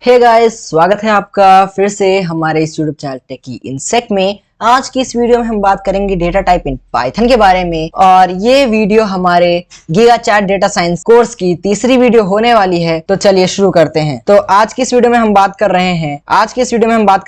Hey guys, स्वागत है आपका फिर से हमारे इस यूट्यूब चैनल टेकी इनसेक्ट में। आज की इस वीडियो में हम बात करेंगे डेटा टाइप इन पाइथन के बारे में और ये वीडियो हमारे गीगाचैट डेटा साइंस कोर्स की तीसरी वीडियो होने वाली है। तो चलिए शुरू करते हैं। तो आज की इस वीडियो में हम बात कर रहे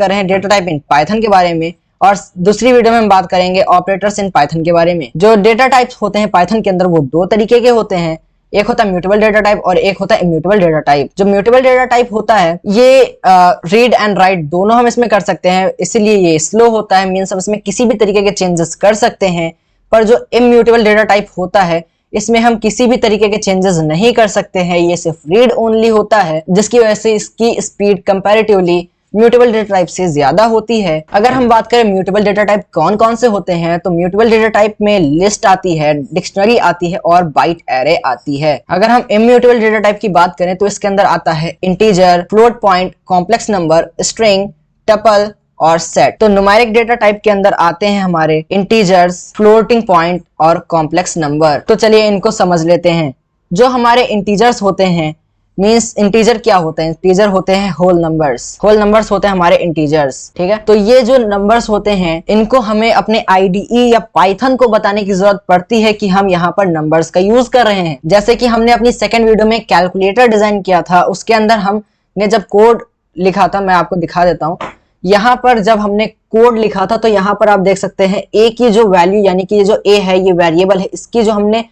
हैं डेटा टाइप इन पाइथन के बारे में और दूसरी वीडियो में हम बात करेंगे ऑपरेटर्स इन पाइथन के बारे में। जो डेटा टाइप्स होते हैं पाइथन के अंदर वो दो तरीके के होते हैं, एक होता है म्यूटेबल डेटा टाइप और एक होता है इम्यूटेबल डेटा टाइप। जो म्यूटेबल डेटा टाइप होता है ये रीड एंड राइट दोनों हम इसमें कर सकते हैं, इसीलिए ये स्लो होता है। मींस हम इसमें किसी भी तरीके के चेंजेस कर सकते हैं। पर जो इम्यूटेबल डेटा टाइप होता है इसमें हम किसी भी तरीके के चेंजेस नहीं कर सकते हैं, ये सिर्फ रीड ओनली होता है, जिसकी वजह से इसकी speed comparatively mutable data type से ज्यादा होती है। अगर हम बात करें म्यूटेबल डेटा टाइप कौन कौन से होते हैं, तो म्यूटेबल डेटा टाइप में लिस्ट आती है, डिक्शनरी आती है और बाइट एरे आती है। अगर हम इम्यूटेबल डेटा टाइप की बात करें तो इसके अंदर आता है integer, float point, complex number, string, tuple और सेट। तो न्यूमेरिक डेटा टाइप के अंदर आते हैं हमारे इंटीजर्स, फ्लोटिंग पॉइंट और कॉम्प्लेक्स नंबर। तो चलिए इनको समझ लेते हैं। जो हमारे इंटीजर्स होते हैं, मीन्स इंटीजर क्या होते हैं, इंटीजर होते हैं होल नंबर्स होते हैं हमारे इंटीजर्स। ठीक है, तो ये जो नंबर्स होते हैं इनको हमें अपने आईडीई या पाइथन को बताने की जरूरत पड़ती है कि हम यहाँ पर नंबर्स का यूज कर रहे हैं। जैसे कि हमने अपनी सेकंड वीडियो में कैलकुलेटर डिजाइन किया था, उसके अंदर हमने जब कोड लिखा था, मैं आपको दिखा देता हूँ। यहाँ पर जब हमने कोड लिखा था तो यहाँ पर आप देख सकते हैं ए की जो वैल्यू, यानी कि ये जो ए है ये वेरिएबल है, इसकी जो हमने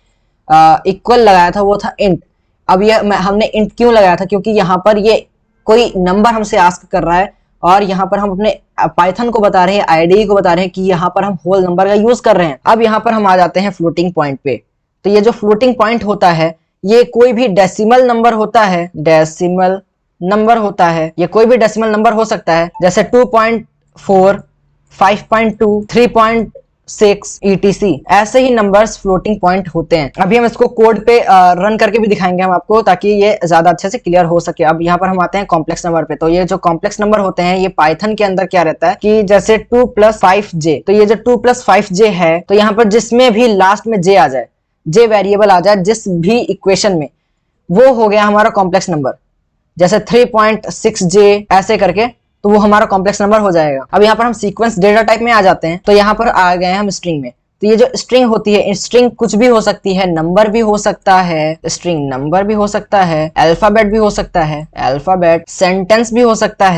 इक्वल लगाया था वो था इंट। अब ये हमने इंट क्यों लगाया था, क्योंकि यहाँ पर ये कोई नंबर हमसे आस्क कर रहा है और यहाँ पर हम अपने पाइथन को बता रहे हैं, आईडीई को बता रहे हैं कि यहाँ पर हम होल नंबर का यूज कर रहे हैं। अब यहाँ पर हम आ जाते हैं फ्लोटिंग पॉइंट पे। तो ये जो फ्लोटिंग पॉइंट होता है ये कोई भी डेसिमल नंबर होता है, ये कोई भी डेसिमल नंबर हो सकता है, जैसे 2.4, 5.2, 3.6 etc। ऐसे ही नंबर्स फ्लोटिंग पॉइंट होते हैं। अभी हम इसको कोड पे रन करके भी दिखाएंगे हम आपको, ताकि ये ज्यादा अच्छे से क्लियर हो सके। अब यहाँ पर हम आते हैं कॉम्प्लेक्स नंबर पे। तो ये जो कॉम्प्लेक्स नंबर होते हैं ये पाइथन के अंदर क्या रहता है कि जैसे 2 + 5j, तो ये जो 2 + 5j है, तो यहाँ पर जिसमें भी लास्ट में j आ जाए, j वेरिएबल आ जाए जिस भी इक्वेशन में, वो हो गया हमारा कॉम्प्लेक्स नंबर। जैसे 3.6j ऐसे करके, तो वो हमारा कॉम्प्लेक्स नंबर हो जाएगा। अब यहाँ पर हम सीक्वेंस डेटा टाइप में आ जाते हैं। तो यहाँ पर आ गए हैं हम स्ट्रिंग में। तो ये जो स्ट्रिंग होती है, स्ट्रिंग कुछ भी हो सकती है, नंबर भी हो सकता है, स्ट्रिंग नंबर भी हो सकता है, अल्फाबेट भी हो सकता है, अल्फाबेट, सेंटेंस भी हो सकता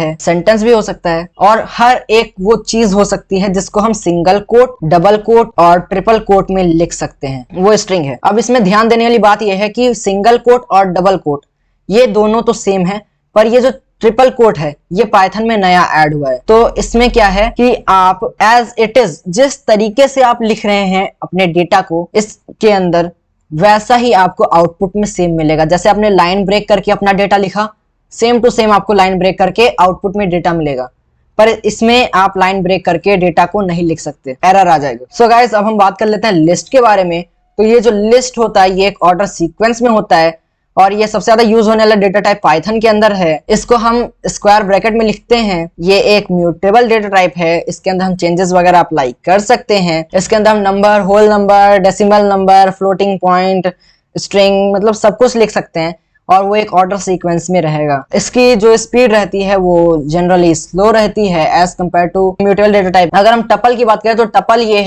है, और हर एक वो चीज हो सकती है जिसको हम सिंगल कोट, डबल कोट और ट्रिपल कोट में लिख सकते हैं, वो स्ट्रिंग है। अब इसमें ध्यान देने वाली बात यह है कि सिंगल कोट और डबल कोट ये दोनों तो सेम है, पर ये जो ट्रिपल कोट है ये पाइथन में नया ऐड हुआ है। तो इसमें क्या है कि आप एज इट इज, जिस तरीके से आप लिख रहे हैं अपने डेटा को इसके अंदर, वैसा ही आपको आउटपुट में सेम मिलेगा। जैसे आपने लाइन ब्रेक करके अपना डेटा लिखा, सेम टू सेम आपको लाइन ब्रेक करके आउटपुट में डेटा मिलेगा। पर इसमें आप लाइन ब्रेक करके डेटा को नहीं लिख सकते, एरर आ जाएगा। सो गाइस, अब हम बात कर लेते हैं लिस्ट के बारे में। तो ये जो लिस्ट होता है ये एक ऑर्डर सीक्वेंस में होता है और ये सबसे ज्यादा यूज होने वाला डेटा टाइप पाइथन के अंदर है। इसको हम स्क्वायर ब्रैकेट में लिखते हैं। ये एक म्यूटेबल डेटा टाइप है, इसके अंदर हम चेंजेस वगैरह अप्लाई कर सकते हैं। इसके अंदर हम number, whole number, decimal number, floating point, string, मतलब सब कुछ लिख सकते हैं और वो एक ऑर्डर सीक्वेंस में रहेगा। इसकी जो स्पीड रहती है वो जनरली स्लो रहती है as compared to mutable data type. अगर हम टपल की बात करें तो टपल ये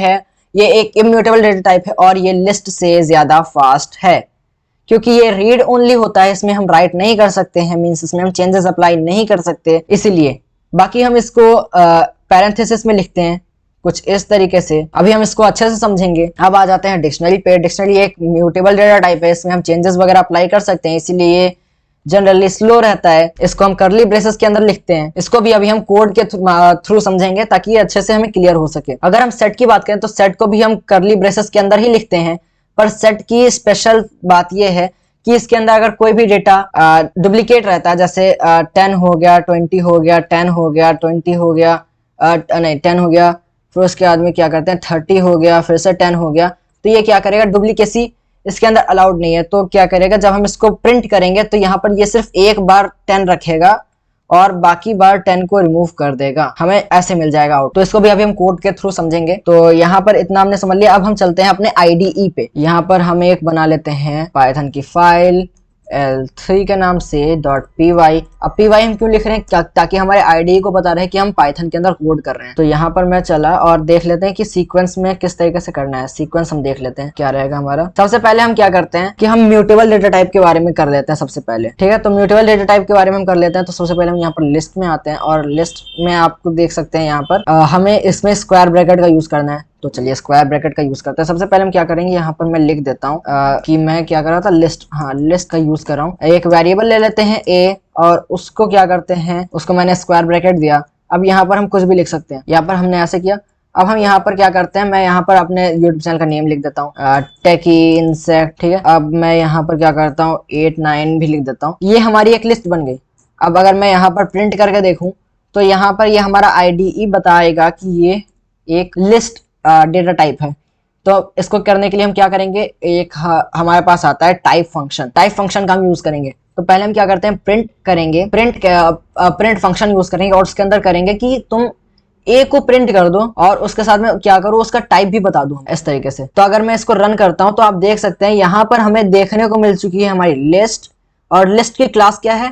एक इम्यूटेबल डेटा टाइप है और ये लिस्ट से ज्यादा फास्ट है, क्योंकि ये रीड ओनली होता है, इसमें हम राइट नहीं कर सकते हैं, मींस इसमें हम चेंजेस अप्लाई नहीं कर सकते, इसीलिए। बाकी हम इसको पैरेंथेसिस में लिखते हैं कुछ इस तरीके से। अभी हम इसको अच्छे से समझेंगे। अब आ जाते हैं डिक्शनरी पे। डिक्शनरी एक म्यूटेबल डेटा टाइप है, इसमें हम चेंजेस वगैरह अप्लाई कर सकते हैं, इसीलिए ये जनरली स्लो रहता है। इसको हम कर्ली ब्रेसेस के अंदर लिखते हैं। इसको भी अभी हम कोड के थ्रू समझेंगे ताकि ये अच्छे से हमें क्लियर हो सके। अगर हम सेट की बात करें तो सेट को भी हम कर्ली ब्रेसेस के अंदर ही लिखते हैं, पर सेट की स्पेशल बात यह है कि इसके अंदर अगर कोई भी डेटा डुप्लीकेट रहता है, जैसे 10 हो गया, 20 हो गया, 10 हो गया, 20 हो गया, नहीं 10 हो गया, फिर उसके बाद में क्या करते हैं 30 हो गया, फिर से 10 हो गया, तो ये क्या करेगा, डुप्लीकेसी इसके अंदर अलाउड नहीं है। तो क्या करेगा, जब हम इसको प्रिंट करेंगे तो यहाँ पर ये सिर्फ एक बार 10 रखेगा और बाकी बार 10 को रिमूव कर देगा, हमें ऐसे मिल जाएगा आउट। तो इसको भी अभी हम कोड के थ्रू समझेंगे। तो यहाँ पर इतना हमने समझ लिया। अब हम चलते हैं अपने आईडीई पे। यहाँ पर हम एक बना लेते हैं पाइथन की फाइल L3 के नाम से .py। अब py हम क्यों लिख रहे हैं, ताकि हमारे IDE को पता रहे कि हम पाइथन के अंदर कोड कर रहे हैं। तो यहाँ पर मैं चला और देख लेते हैं कि सीक्वेंस में किस तरीके से करना है। सीक्वेंस हम देख लेते हैं क्या रहेगा हमारा। सबसे पहले हम क्या करते हैं कि हम म्यूटेबल डेटा टाइप के बारे में कर लेते हैं सबसे पहले, ठीक है। तो म्यूटेबल डेटा टाइप के बारे में हम कर लेते हैं। तो सबसे पहले हम यहाँ पर लिस्ट में आते हैं और लिस्ट में आपको देख सकते हैं यहाँ पर हमें इसमें स्क्वायर ब्रैकेट का यूज करना है। तो चलिए स्क्वायर ब्रैकेट का यूज करते हैं। सबसे पहले हम क्या करेंगे, यहाँ पर मैं लिख देता हूँ कि मैं क्या कर रहा था, लिस्ट, हाँ लिस्ट का यूज कर रहा हूँ। एक वेरिएबल ले लेते हैं a और उसको क्या करते हैं, उसको मैंने स्क्वायर ब्रैकेट दिया। अब यहाँ पर हम कुछ भी लिख सकते हैं, यहाँ पर हमने ऐसे किया। अब हम यहाँ पर क्या करते हैं, मैं यहाँ पर अपने यूट्यूब चैनल का नेम लिख देता हूँ टेकी इंसेक्ट, ठीक है। अब मैं यहाँ पर क्या करता हूँ 8 9 भी लिख देता हूँ। ये हमारी एक लिस्ट बन गई। अब अगर मैं यहाँ पर प्रिंट करके देखूँ तो यहाँ पर ये हमारा IDE बताएगा कि ये एक लिस्ट डेटा टाइप है। तो इसको करने के लिए हम क्या करेंगे, एक हमारे पास आता है टाइप फंक्शन। टाइप फंक्शन का हम यूज करेंगे। तो पहले हम क्या करते हैं, प्रिंट करेंगे, प्रिंट फंक्शन यूज करेंगे और उसके अंदर करेंगे कि तुम ए को प्रिंट कर दो और उसके साथ में क्या करो, उसका टाइप भी बता दो इस तरीके से। तो अगर मैं इसको रन करता हूं तो आप देख सकते हैं यहाँ पर हमें देखने को मिल चुकी है हमारी लिस्ट, और लिस्ट की क्लास क्या है,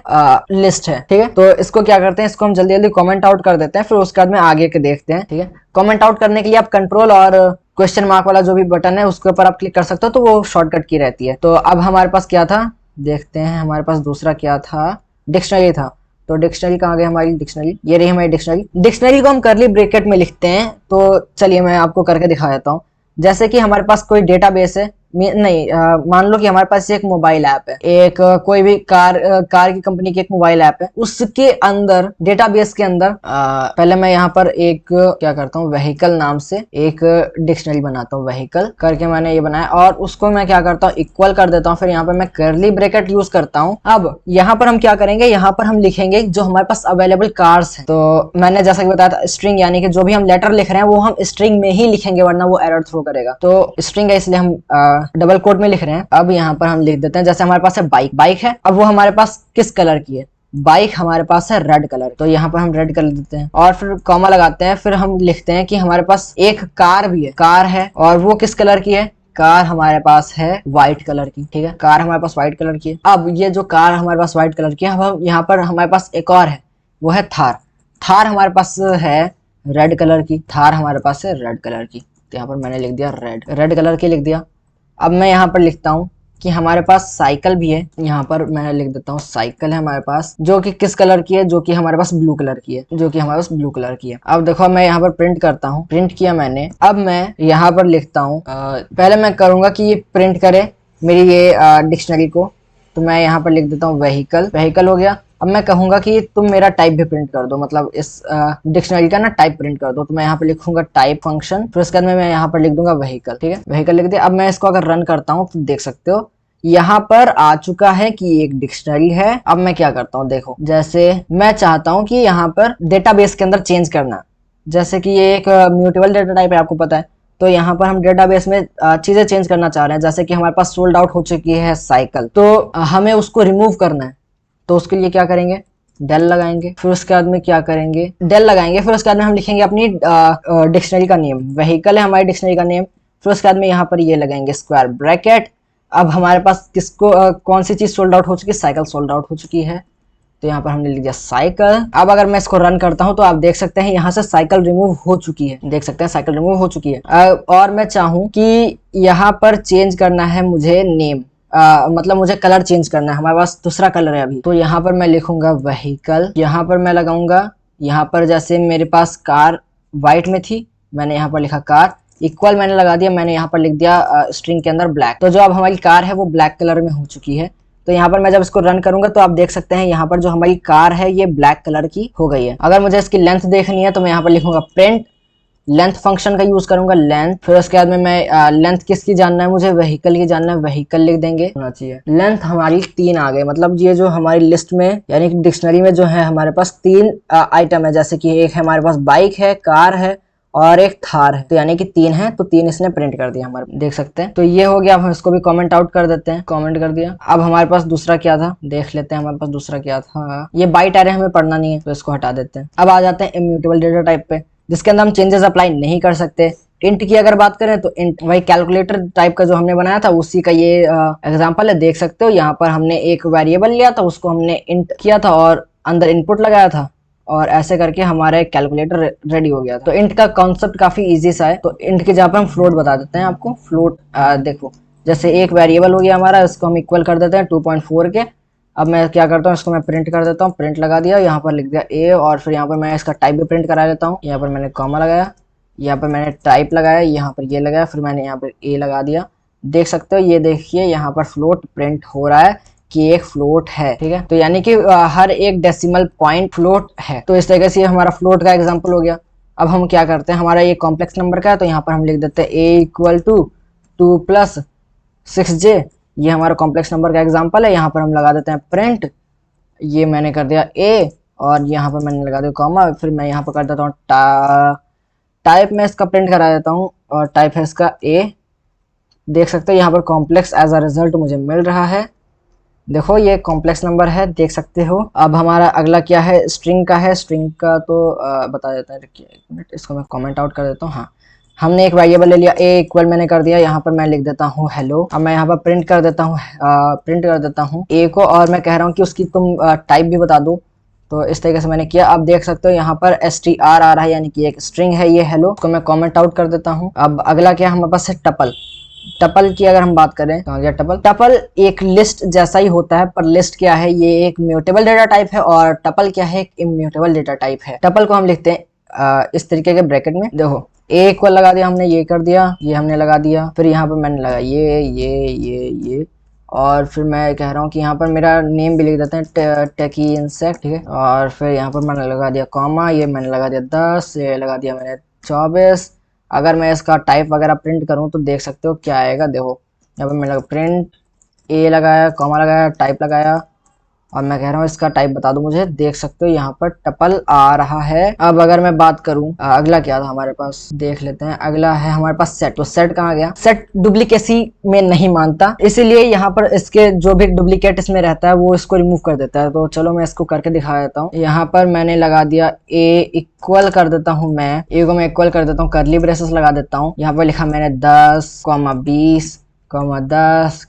लिस्ट है, ठीक है। तो इसको क्या करते हैं, इसको हम जल्दी जल्दी कमेंट आउट कर देते हैं, फिर उसके बाद में आगे के देखते हैं, ठीक है। कमेंट आउट करने के लिए आप कंट्रोल और क्वेश्चन मार्क वाला जो भी बटन है उसके ऊपर आप क्लिक कर सकते हो, तो वो शॉर्टकट की रहती है। तो अब हमारे पास क्या था, देखते हैं हमारे पास दूसरा क्या था, डिक्शनरी था। तो डिक्शनरी कहाँ गई हमारी डिक्शनरी, ये रही हमारी डिक्शनरी। डिक्शनरी को हम करली ब्रैकेट में लिखते हैं। तो चलिए मैं आपको करके दिखा देता हूँ। जैसे कि हमारे पास कोई डेटाबेस है, नहीं मान लो कि हमारे पास एक मोबाइल ऐप है, एक कोई भी कार की कंपनी की एक मोबाइल ऐप है, उसके अंदर डेटाबेस के अंदर पहले मैं यहाँ पर एक क्या करता हूँ, व्हीकल नाम से एक डिक्शनरी बनाता हूँ। व्हीकल करके मैंने ये बनाया और उसको मैं क्या करता हूँ, इक्वल कर देता हूँ। फिर यहाँ पर मैं कर्ली ब्रैकेट यूज करता हूँ। अब यहाँ पर हम क्या करेंगे, यहाँ पर हम लिखेंगे जो हमारे पास अवेलेबल कार्स है। तो मैंने जैसा कि बताया था स्ट्रिंग, यानी कि जो भी हम लेटर लिख रहे हैं वो हम स्ट्रिंग में ही लिखेंगे, वरना वो एरर थ्रो करेगा। तो स्ट्रिंग है इसलिए हम डबल कोट में लिख रहे हैं। अब यहाँ पर हम लिख देते हैं, जैसे हमारे पास है बाइक है। अब वो हमारे पास किस कलर की है, बाइक हमारे पास है रेड कलर। तो यहाँ पर हम रेड कलर देते हैं और फिर कॉमा लगाते हैं। फिर हम लिखते हैं कि हमारे पास एक कार भी है, कार है और वो किस कलर की है, कार हमारे पास है व्हाइट कलर की, ठीक है। कार हमारे पास व्हाइट कलर की है। अब ये जो कार हमारे पास व्हाइट कलर की है, अब यहाँ पर हमारे पास एक और है, वो है थार। थार हमारे पास है रेड कलर की, थार हमारे पास है रेड कलर की। तो यहाँ पर मैंने लिख दिया रेड कलर की लिख दिया। अब मैं यहाँ पर लिखता हूँ कि हमारे पास साइकिल भी है। यहाँ पर मैं लिख देता हूँ साइकिल है हमारे पास, जो कि किस कलर की है, जो कि हमारे पास ब्लू कलर की है, जो कि हमारे पास ब्लू कलर की है। अब देखो मैं यहाँ पर प्रिंट करता हूँ, प्रिंट किया मैंने। अब मैं यहाँ पर लिखता हूँ, पहले मैं करूंगा कि ये प्रिंट करे मेरी ये डिक्शनरी को। तो मैं यहाँ पर लिख देता हूँ व्हीकल हो गया। अब मैं कहूंगा कि तुम मेरा टाइप भी प्रिंट कर दो, मतलब इस डिक्शनरी का ना टाइप प्रिंट कर दो। तो मैं यहाँ पे लिखूंगा टाइप फंक्शन, फिर उसके बाद में मैं यहाँ पर लिख दूंगा व्हीकल, ठीक है। व्हीकल लिख दिया। अब मैं इसको अगर रन करता हूँ तो देख सकते हो यहाँ पर आ चुका है कि एक डिक्शनरी है। अब मैं क्या करता हूँ, देखो जैसे मैं चाहता हूँ कि यहाँ पर डेटाबेस के अंदर चेंज करना, जैसे कि ये एक म्यूटेबल डेटा टाइप है, आपको पता है। तो यहाँ पर हम डेटाबेस में चीजें चेंज करना चाह रहे हैं, जैसे कि हमारे पास सोल्ड आउट हो चुकी है साइकिल, तो हमें उसको रिमूव करना है। तो उसके लिए क्या करेंगे, डेल लगाएंगे। फिर उसके बाद में क्या करेंगे, डेल लगाएंगे। फिर उसके बाद में हम लिखेंगे अपनी डिक्शनरी का नेम, व्हीकल है हमारी डिक्शनरी का नेम। फिर उसके बाद में यहाँ पर ये लगाएंगे स्क्वायर ब्रैकेट। अब हमारे पास किसको कौन सी चीज सोल्ड आउट हो चुकी है, साइकिल सोल्ड आउट हो चुकी है। तो यहाँ पर हमने लिख दिया साइकिल। अब अगर मैं इसको रन करता हूँ तो आप देख सकते हैं यहाँ से साइकिल रिमूव हो चुकी है, देख सकते हैं साइकिल रिमूव हो चुकी है। और मैं चाहूँ कि यहाँ पर चेंज करना है मुझे नेम, मतलब मुझे कलर चेंज करना है, हमारे पास दूसरा कलर है अभी। तो यहाँ पर मैं लिखूंगा व्हीकल, यहाँ पर मैं लगाऊंगा, यहाँ पर जैसे मेरे पास कार व्हाइट में थी, मैंने यहाँ पर लिखा कार, इक्वल मैंने लगा दिया। मैंने यहाँ पर लिख दिया स्ट्रिंग के अंदर ब्लैक। तो जो अब हमारी कार है वो ब्लैक कलर में हो चुकी है। तो यहाँ पर मैं जब इसको रन करूंगा तो आप देख सकते हैं यहाँ पर जो हमारी कार है ये ब्लैक कलर की हो गई है। अगर मुझे इसकी लेंथ देखनी है तो मैं यहाँ पर लिखूंगा प्रिंट, लेंथ फंक्शन का यूज करूंगा लेंथ। फिर उसके बाद में मैं लेंथ किसकी जानना है, मुझे व्हीकल की जानना है, व्हीकल लिख देंगे, होना चाहिए। लेंथ हमारी 3 आ गई, मतलब ये जो हमारी लिस्ट में यानी कि डिक्शनरी में जो है हमारे पास 3 आइटम है, जैसे कि एक हमारे पास बाइक है, कार है और एक थार है। तो यानी कि 3 है, तो 3 इसने प्रिंट कर दिया हमारे, देख सकते हैं। तो ये हो गया। अब हम इसको भी कमेंट आउट कर देते हैं, कमेंट कर दिया। अब हमारे पास दूसरा क्या था, देख लेते हैं हमारे पास दूसरा क्या था। ये बाइट एरे हमें पढ़ना नहीं है तो इसको हटा देते हैं। अब आ जाते हैं इम्यूटेबल डेटा टाइप पे, जिसके अंदर हम चेंजेस अप्लाई नहीं कर सकते। इंट की अगर बात करें तो इंट वही कैलकुलेटर टाइप का जो हमने बनाया था उसी का ये एग्जांपल है, देख सकते हो। यहाँ पर हमने एक वेरिएबल लिया था, उसको हमने इंट किया था और अंदर इनपुट लगाया था और ऐसे करके हमारा एक कैलकुलेटर रेडी हो गया था। तो इंट का कॉन्सेप्ट काफी इजी सा है। तो इंट के जहाँ पर हम फ्लोट बता देते हैं आपको। फ्लोट देखो, जैसे एक वेरिएबल हो गया हमारा, इसको हम इक्वल कर देते हैं 2.4 के। अब मैं क्या करता हूँ, इसको मैं प्रिंट कर देता हूँ। प्रिंट लगा दिया, यहाँ पर लिख दिया ए, और फिर यहाँ पर मैं इसका टाइप भी प्रिंट करा लेता हूँ। यहाँ पर मैंने कॉमा लगाया, यहाँ पर मैंने टाइप लगाया, यहाँ पर ये लगाया, फिर मैंने यहाँ पर ए लगा दिया। देख सकते हो, ये देखिए यहाँ पर फ्लोट प्रिंट हो रहा है कि एक फ्लोट है। ठीक है, तो यानी कि हर एक डेसिमल पॉइंट फ्लोट है। तो इस तरीके से हमारा फ्लोट का एग्जांपल हो गया। अब हम क्या करते हैं, हमारा ये कॉम्प्लेक्स नंबर का है, तो यहाँ पर हम लिख देते हैं a इक्वल टू 2 + 6j। ये हमारा कॉम्प्लेक्स नंबर का एग्जांपल है। यहाँ पर हम लगा देते हैं प्रिंट, ये मैंने कर दिया a, और यहाँ पर मैंने लगा दिया कॉमा, फिर मैं यहाँ पर कर देता हूँ टाइप में इसका प्रिंट करा देता हूँ, और टाइप है इसका a। देख सकते हो यहाँ पर कॉम्प्लेक्स एज अ रिजल्ट मुझे मिल रहा है। देखो ये कॉम्प्लेक्स नंबर है, देख सकते हो। अब हमारा अगला क्या है, स्ट्रिंग का है। स्ट्रिंग का तो बता देता है, रुकिए एक मिनट, इसको मैं कमेंट आउट कर देता हूँ। हाँ, हमने एक वेरिएबल ले लिया, ए इक्वल मैंने कर दिया, यहाँ पर मैं लिख देता हूँ हेलो। अब मैं यहाँ पर प्रिंट कर देता हूँ ए को, और मैं कह रहा हूँ कि उसकी तुम टाइप भी बता दो। तो इस तरीके से मैंने किया। अब देख सकते हो यहाँ पर str आ रहा है, यानी कि एक स्ट्रिंग है ये हेलो, को मैं कमेंट आउट कर देता हूँ। अब अगला क्या हमारे पास है, टपल। टपल की अगर हम बात करें, कहाँ गया टपल। टपल एक लिस्ट जैसा ही होता है, पर लिस्ट क्या है, ये एक म्यूटेबल डेटा टाइप है, और टपल क्या है, एक इम्यूटेबल डेटा टाइप है। टपल को हम लिखते हैं इस तरीके के ब्रैकेट में। देखो ए इक्वल लगा दिया हमने, ये कर दिया, ये हमने लगा दिया, फिर यहाँ पर मैंने लगा ये, और फिर मैं कह रहा हूँ कि यहाँ पर मेरा नेम भी लिख देते हैं टेकी इंसेक्ट। ठीक है, और फिर यहाँ पर मैंने लगा दिया कॉमा, ये मैंने लगा दिया 10, ये लगा दिया मैंने 24। अगर मैं इसका टाइप वगैरह प्रिंट करूं तो देख सकते हो क्या आएगा। देखो यहाँ पर मैंने प्रिंट ए लगाया, कॉमा लगाया, टाइप लगाया, और मैं कह रहा हूँ इसका टाइप बता दो मुझे। देख सकते हो यहाँ पर टपल आ रहा है। अब अगर मैं बात करूँ अगला क्या था हमारे पास, देख लेते हैं। अगला है हमारे पास सेट। तो सेट कहाँ गया, सेट डुप्लीकेसी में नहीं मानता, इसीलिए यहाँ पर इसके जो भी डुप्लीकेट इसमें रहता है वो इसको रिमूव कर देता है। तो चलो मैं इसको करके दिखा देता हूँ। यहाँ पर मैंने लगा दिया ए इक्वल कर देता हूँ, मैं ए को मैं इक्वल कर देता हूँ, कर्ली ब्रेसेस लगा देता हूँ। यहाँ पर लिखा मैंने 10, 20, 10,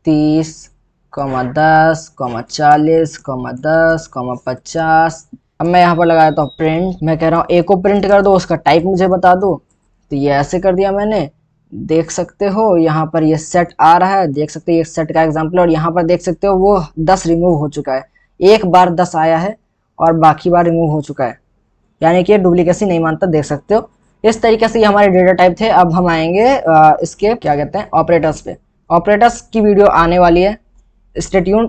30, 10, 40, 10, 50। अब मैं यहाँ पर लगा देता हूँ प्रिंट। मैं कह रहा हूँ ए को प्रिंट कर दो, उसका टाइप मुझे बता दो। तो ये ऐसे कर दिया मैंने। देख सकते हो यहाँ पर ये सेट आ रहा है, देख सकते हो ये सेट का एग्जाम्पल। और यहाँ पर देख सकते हो वो 10 रिमूव हो चुका है। एक बार 10 आया है और बाकी बार रिमूव हो चुका है, यानी कि डुप्लीकेसी नहीं मानता, देख सकते हो। इस तरीके से ये हमारे डेटा टाइप थे। अब हम आएंगे इसके क्या कहते हैं, ऑपरेटर्स पे। ऑपरेटर्स की वीडियो आने वाली है, स्टे ट्यून्ड।